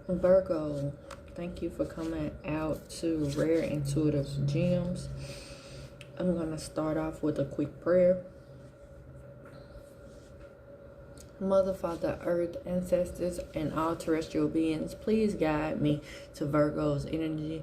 Virgo, thank you for coming out to Rare Intuitive Gems. I'm going to start off with a quick prayer. Mother, Father, Earth, ancestors, and all terrestrial beings, please guide me to Virgo's energy,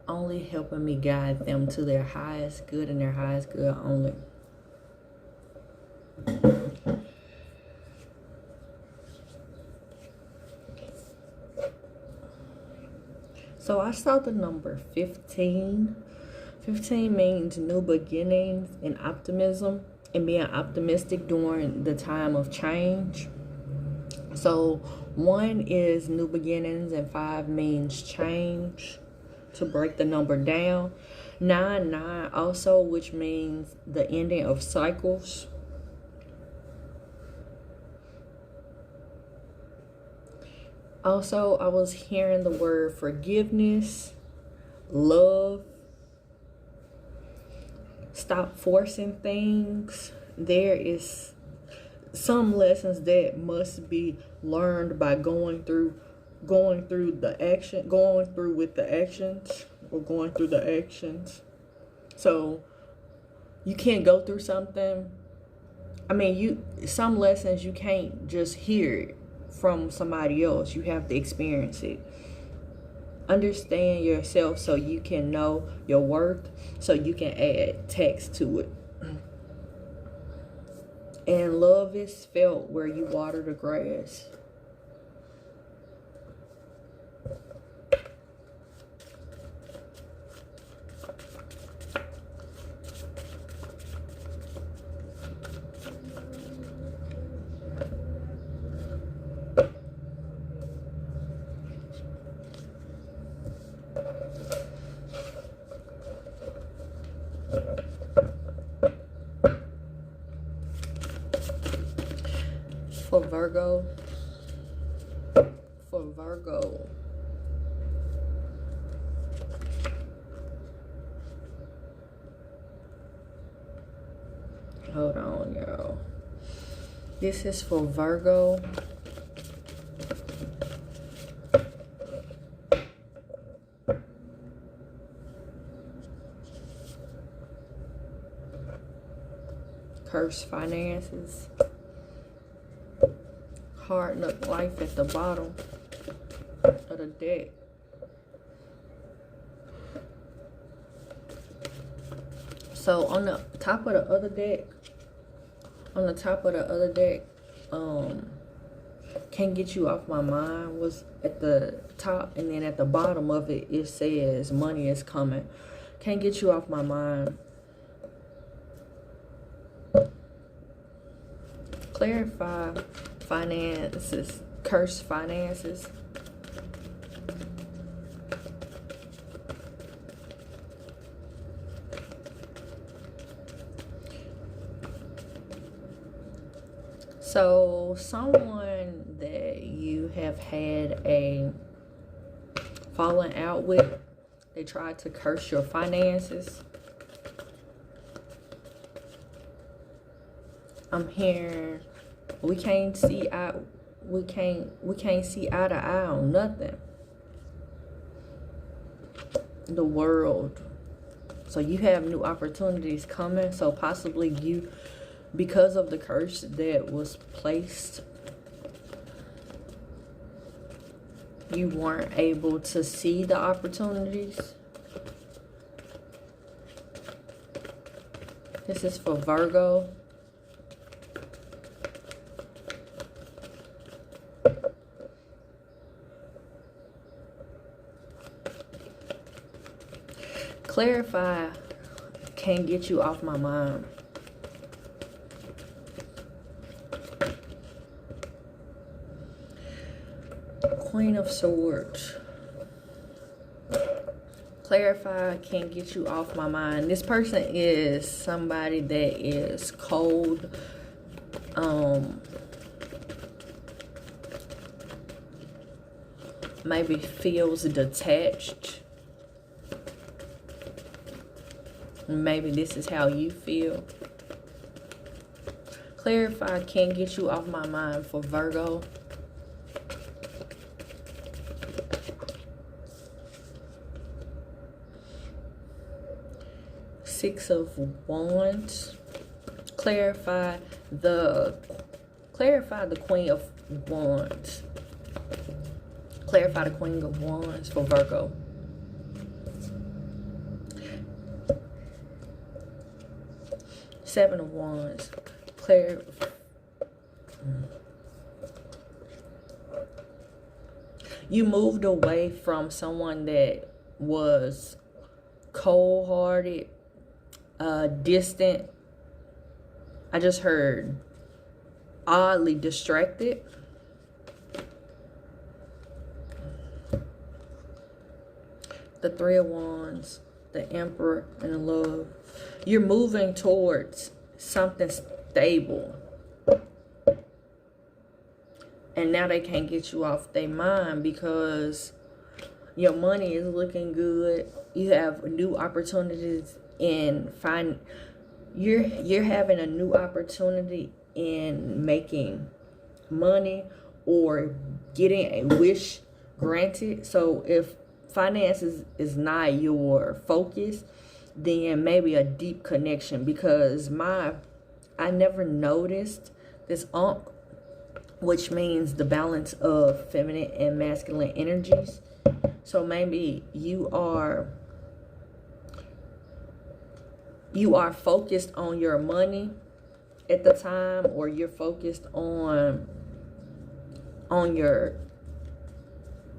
only helping me guide them to their highest good and their highest good only. So I saw the number 15. 15 means new beginnings and optimism and being optimistic during the time of change. So 1 is new beginnings and 5 means change, to break the number down. 9 also, which means the ending of cycles. Also, I was hearing the word forgiveness, love. Stop forcing things. There is some lessons that must be learned by going through with the actions. So you can't go through something. Some lessons you can't just hear it from somebody else. You have to experience it. Understand yourself so you can know your worth, so you can add text to it. And love is felt where you water the grass. For Virgo, hold on, y'all. This is for Virgo. Cursed finances. Hard knock life at the bottom of the deck. So on the top of the other deck, Can't Get You Off My Mind was at the top, and then at the bottom of it, it says money is coming. Can't Get You Off My Mind. Clarify finances, cursed finances. So someone that you have had a falling out with, they tried to curse your finances. I'm hearing we can't see eye to eye on nothing. The world. So you have new opportunities coming. So possibly you, because of the curse that was placed, you weren't able to see the opportunities. This is for Virgo. Clarify, can't get you off my mind. Queen of Swords. Clarify, can't get you off my mind. This person is somebody that is cold. Maybe feels detached. Maybe this is how you feel. Clarify, can't get you off my mind for Virgo. Six of Wands. Clarify the Queen of Wands. Clarify the Queen of Wands for Virgo. Seven of Wands. You moved away from someone that was cold-hearted, distant. I just heard oddly distracted. The Three of Wands, the Emperor, and the Love. You're moving towards something stable. And now they can't get you off their mind because your money is looking good. You have new opportunities in you're having a new opportunity in making money or getting a wish granted. So if finances is not your focus, then maybe a deep connection, because I never noticed this Ankh, which means the balance of feminine and masculine energies. So maybe you are focused on your money at the time, or you're focused on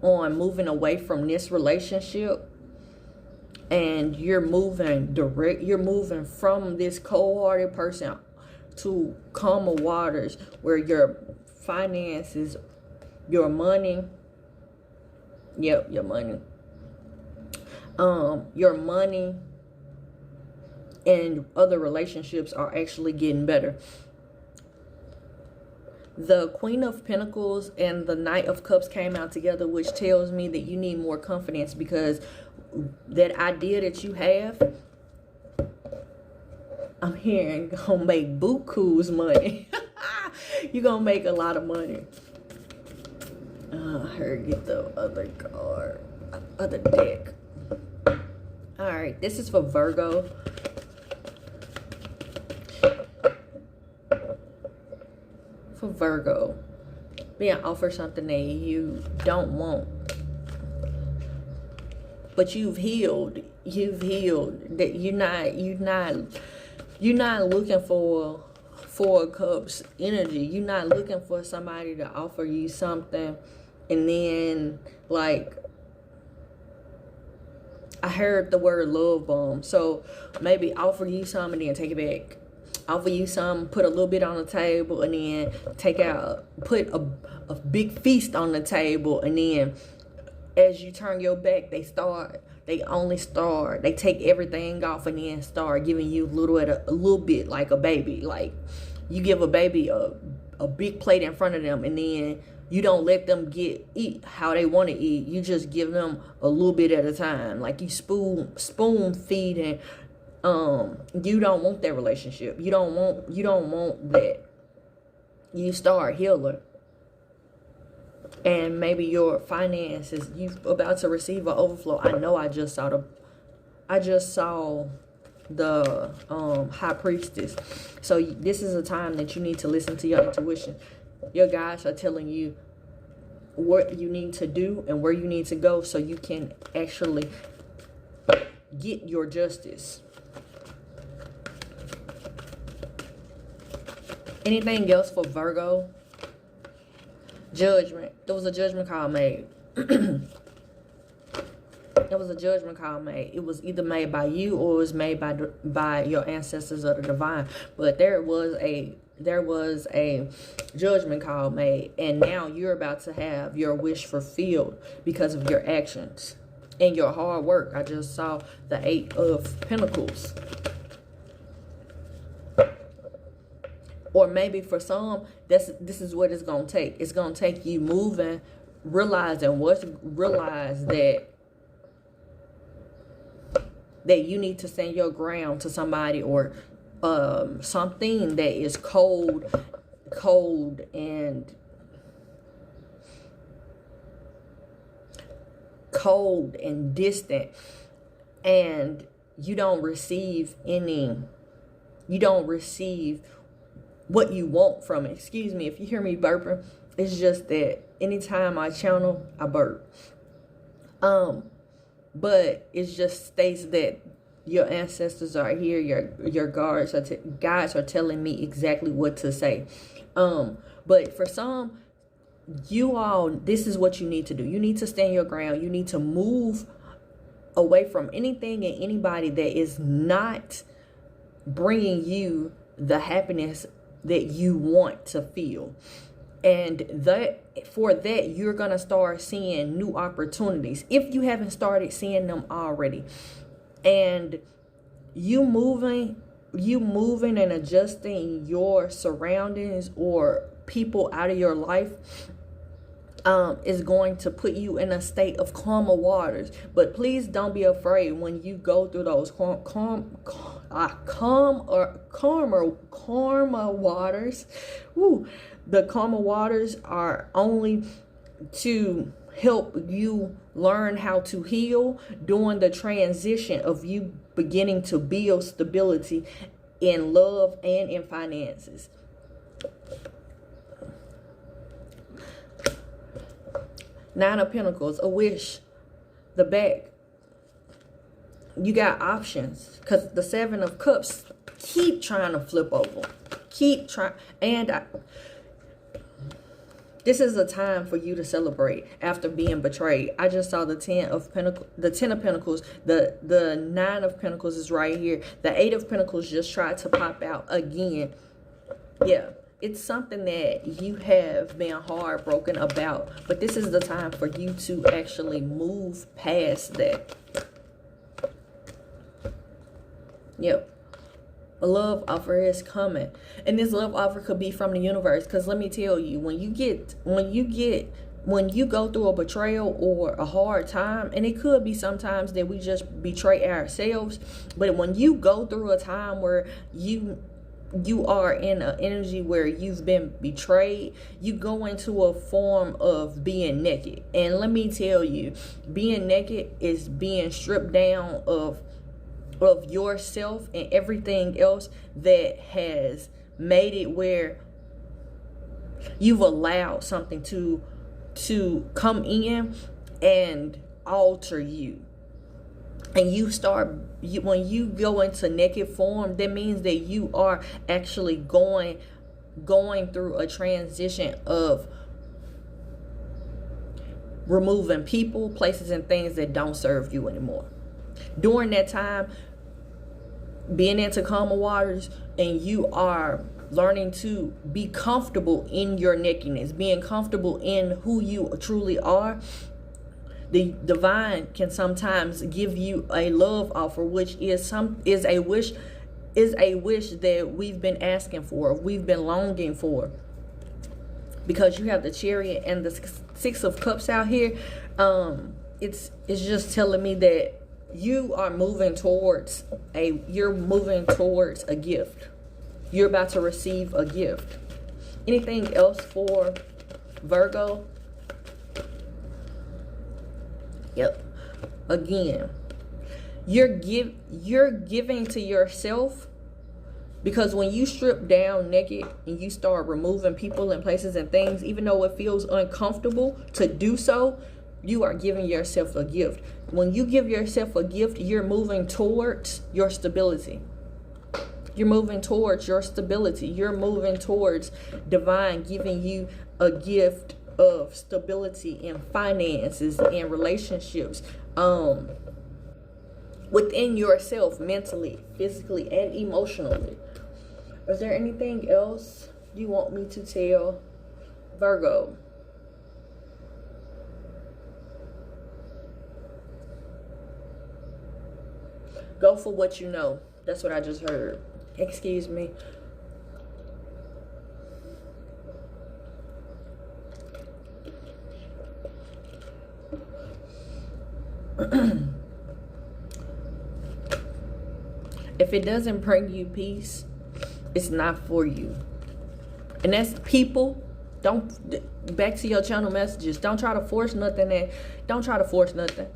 moving away from this relationship, and you're moving from this cold-hearted person to calmer waters where your finances, your money, your money and other relationships are actually getting better. The Queen of Pentacles and the Knight of Cups came out together, which tells me that you need more confidence, because that idea that you have, I'm hearing, gonna make buku's money. You're gonna make a lot of money. I heard get the other card, other deck. All right, this is for Virgo. For Virgo, being offered something that you don't want, but you've healed. That you're not looking for Four of Cups energy. You're not looking for somebody to offer you something and then, like, I heard the word love bomb. So maybe offer you something and then take it back. Offer you something, put a little bit on the table, and then put a big feast on the table, and then as you turn your back, they take everything off and then start giving you a little bit, like a baby. Like, you give a baby a big plate in front of them, and then you don't let them eat how they want to eat. You just give them a little bit at a time. Like, you spoon feeding. You don't want that relationship. You don't want that. You start healer. And maybe your finances, you about to receive an overflow. I know I just saw the High Priestess. So this is a time that you need to listen to your intuition. Your guides are telling you what you need to do and where you need to go, so you can actually get your justice. Anything else for Virgo? Judgment. There was a judgment call made. There was a judgment call made. It was either made by you or it was made by your ancestors of the divine. But there was a judgment call made, and now you're about to have your wish fulfilled because of your actions and your hard work. I just saw the 8 of Pentacles. Or maybe for some, this is what it's going to take. It's going to take you moving, realize that you need to stand your ground to somebody, or something that is cold and distant, and you don't receive what you want from it. Excuse me if you hear me burping. It's just that anytime I channel, I burp. But it just states that your ancestors are here, your guides are telling me exactly what to say. But for some, you all, this is what you need to do. You need to stand your ground. You need to move away from anything and anybody that is not bringing you the happiness that you want to feel. And for that, you're going to start seeing new opportunities if you haven't started seeing them already. And you moving and adjusting your surroundings or people out of your life is going to put you in a state of calmer waters. But please don't be afraid when you go through those calmer waters. Woo. The calmer waters are only to help you learn how to heal during the transition of you beginning to build stability in love and in finances. Nine of Pentacles, a wish, the back. You got options because the Seven of Cups keep trying to flip over. Keep trying. And this is a time for you to celebrate after being betrayed. I just saw the Ten of Pentacles, the Ten of Pentacles, the Nine of Pentacles is right here. The Eight of Pentacles just tried to pop out again. Yeah, it's something that you have been heartbroken about, but this is the time for you to actually move past that. Yep. A love offer is coming, and this love offer could be from the universe, because let me tell you, when you go through a betrayal or a hard time, and it could be sometimes that we just betray ourselves, but when you go through a time where you are in an energy where you've been betrayed, you go into a form of being naked. And let me tell you, being naked is being stripped down of yourself and everything else that has made it where you've allowed something to come in and alter you. And when you go into naked form, that means that you are actually going through a transition of removing people, places, and things that don't serve you anymore. During that time, being into calmer waters, and you are learning to be comfortable in your nakedness, being comfortable in who you truly are, the divine can sometimes give you a love offer, which is a wish that we've been asking for, we've been longing for. Because you have the Chariot and the Six of Cups out here, it's just telling me that you are moving towards a gift. You're about to receive a gift. Anything else for Virgo? Yep. Again, you're giving to yourself, because when you strip down naked and you start removing people and places and things, even though it feels uncomfortable to do so, you are giving yourself a gift. When you give yourself a gift, you're moving towards your stability. You're moving towards your stability. You're moving towards divine giving you a gift of stability in finances and relationships, within yourself, mentally, physically, and emotionally. Is there anything else you want me to tell Virgo? Go for what you know. That's what I just heard. Excuse me. If it doesn't bring you peace, it's not for you. And that's people. Back to your channel messages. Don't try to force nothing. Don't try to force nothing.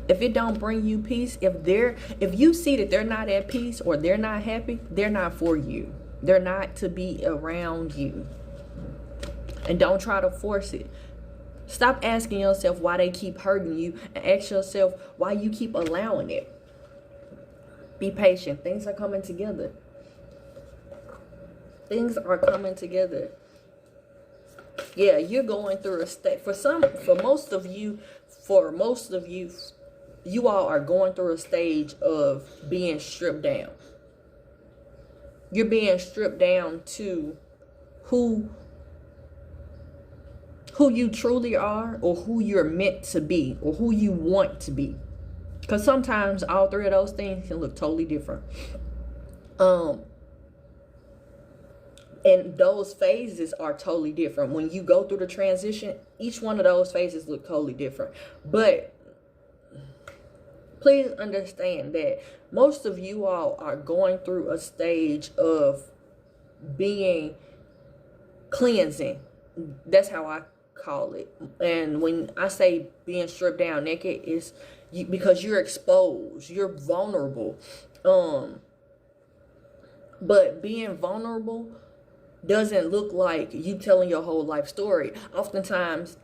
If it don't bring you peace, if you see that they're not at peace or they're not happy, they're not for you. They're not to be around you. And don't try to force it. Stop asking yourself why they keep hurting you, and ask yourself why you keep allowing it. Be patient. Things are coming together. Things are coming together. Yeah, you're going through a state. For most of you, you all are going through a stage of being stripped down. You're being stripped down to who you truly are, or who you're meant to be, or who you want to be. Because sometimes all three of those things can look totally different. And those phases are totally different. When you go through the transition, each one of those phases look totally different. But please understand that most of you all are going through a stage of being cleansing. That's how I call it. And when I say being stripped down naked, is because you're exposed, you're vulnerable. But being vulnerable doesn't look like you telling your whole life story. Oftentimes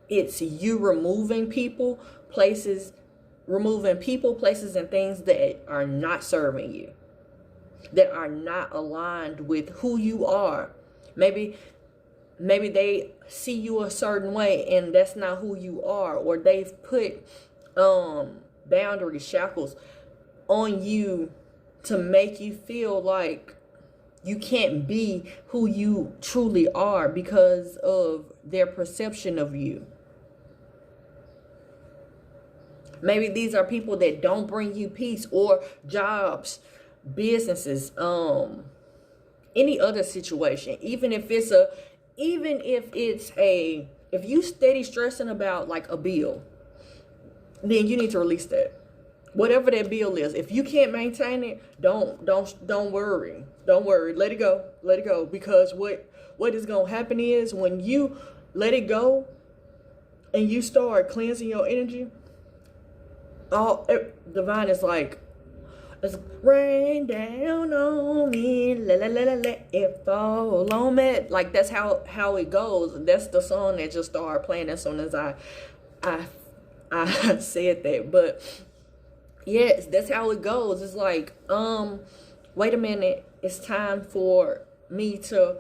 it's you removing people, places, and things that are not serving you, that are not aligned with who you are. Maybe they see you a certain way and that's not who you are, or they've put boundaries, shackles on you to make you feel like you can't be who you truly are because of their perception of you. Maybe these are people that don't bring you peace, or jobs, businesses, any other situation. If you steady stressing about like a bill, then you need to release that. Whatever that bill is, if you can't maintain it, don't worry. Don't worry. Let it go. Because what is going to happen is, when you let it go and you start cleansing your energy, divine is like, it's rain down on me, let it fall on me. Like, that's how it goes. That's the song that just started playing as soon as I said that. But yes, that's how it goes. It's like, wait a minute, it's time for me to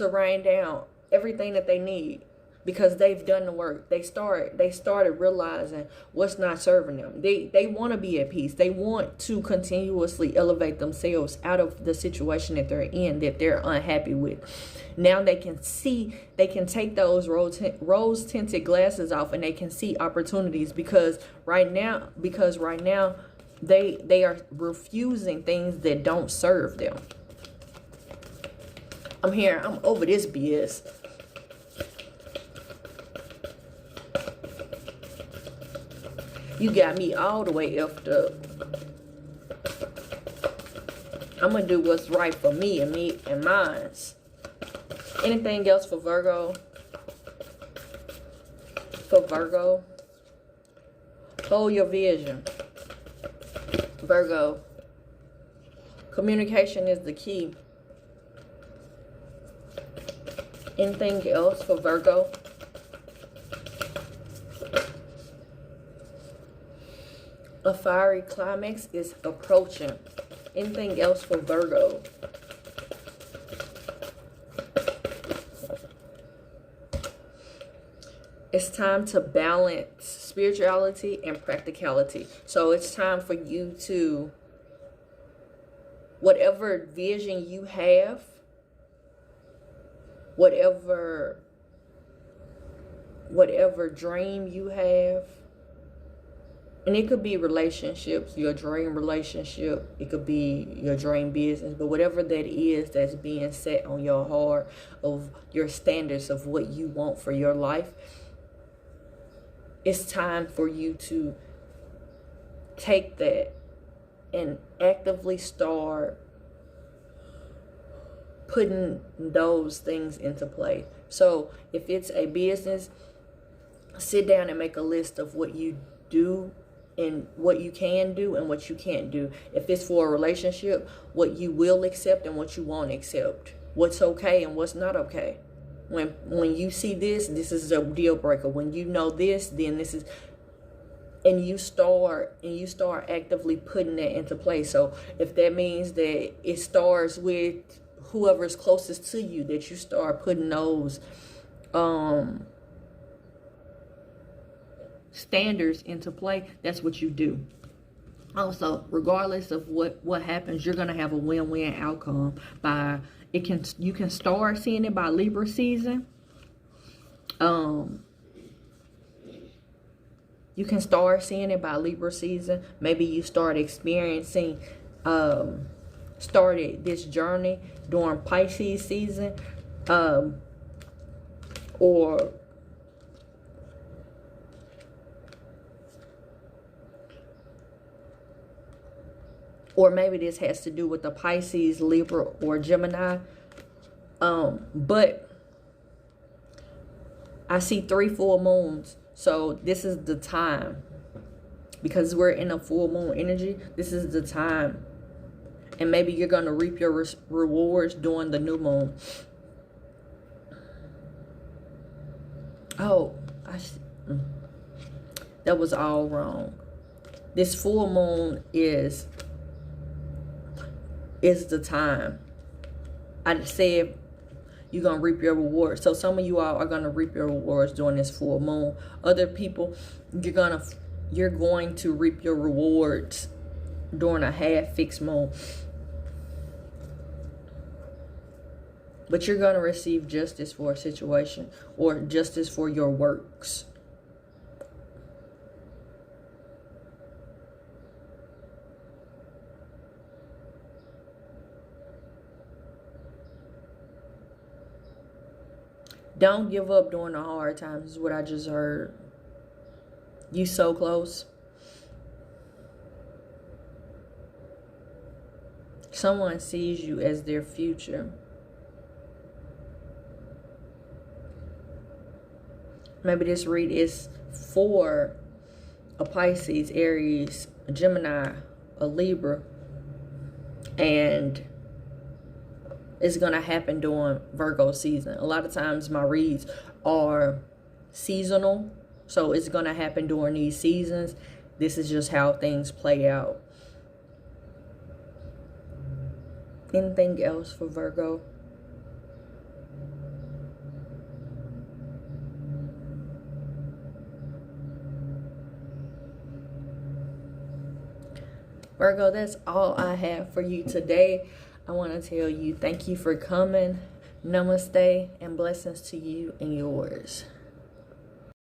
rain down everything that they need, because they've done the work. They started realizing what's not serving them. They want to be at peace. They want to continuously elevate themselves out of the situation that they're in, that they're unhappy with. Now they can take those rose tinted glasses off, and they can see opportunities, because right now they are refusing things that don't serve them. I'm over this BS. You got me all the way effed up. I'm gonna do what's right for me and mine. Anything else for Virgo? Hold your vision. Virgo. Communication is the key. Anything else for Virgo? A fiery climax is approaching. Anything else for Virgo? It's time to balance spirituality and practicality. So it's time for you to, whatever vision you have, whatever dream you have, and it could be relationships, your dream relationship, it could be your dream business, but whatever that is that's being set on your heart, of your standards of what you want for your life, it's time for you to take that and actively start putting those things into play. So if it's a business, sit down and make a list of what you do and what you can do and what you can't do. If it's for a relationship, what you will accept and what you won't accept. What's okay and what's not okay. When you see this is a deal breaker. When you know this, then this is, and you start actively putting that into place. So if that means that it starts with whoever's closest to you, that you start putting those standards into play, that's what you do. Also, regardless of what happens, you're gonna have a win-win outcome. You can start seeing it by Libra season. You can start seeing it by Libra season. Maybe you start experiencing, started this journey during Pisces season, or maybe this has to do with the Pisces, Libra, or Gemini. But I see 3 full moons. So this is the time. Because we're in a full moon energy, this is the time. And maybe you're going to reap your rewards during the new moon. Oh, that was all wrong. This full moon is the time. I said you're going to reap your rewards. So some of you all are going to reap your rewards during this full moon. Other people, you're going to reap your rewards during a half fixed moon. But you're going to receive justice for a situation, or justice for your works. Don't give up during the hard times is what I just heard. You so close. Someone sees you as their future. Maybe this read is for a Pisces, Aries, a Gemini, a Libra, and it's going to happen during Virgo season. A lot of times my reads are seasonal, so it's going to happen during these seasons. This is just how things play out. Anything else for Virgo? Virgo, that's all I have for you today. I want to tell you thank you for coming. Namaste and blessings to you and yours.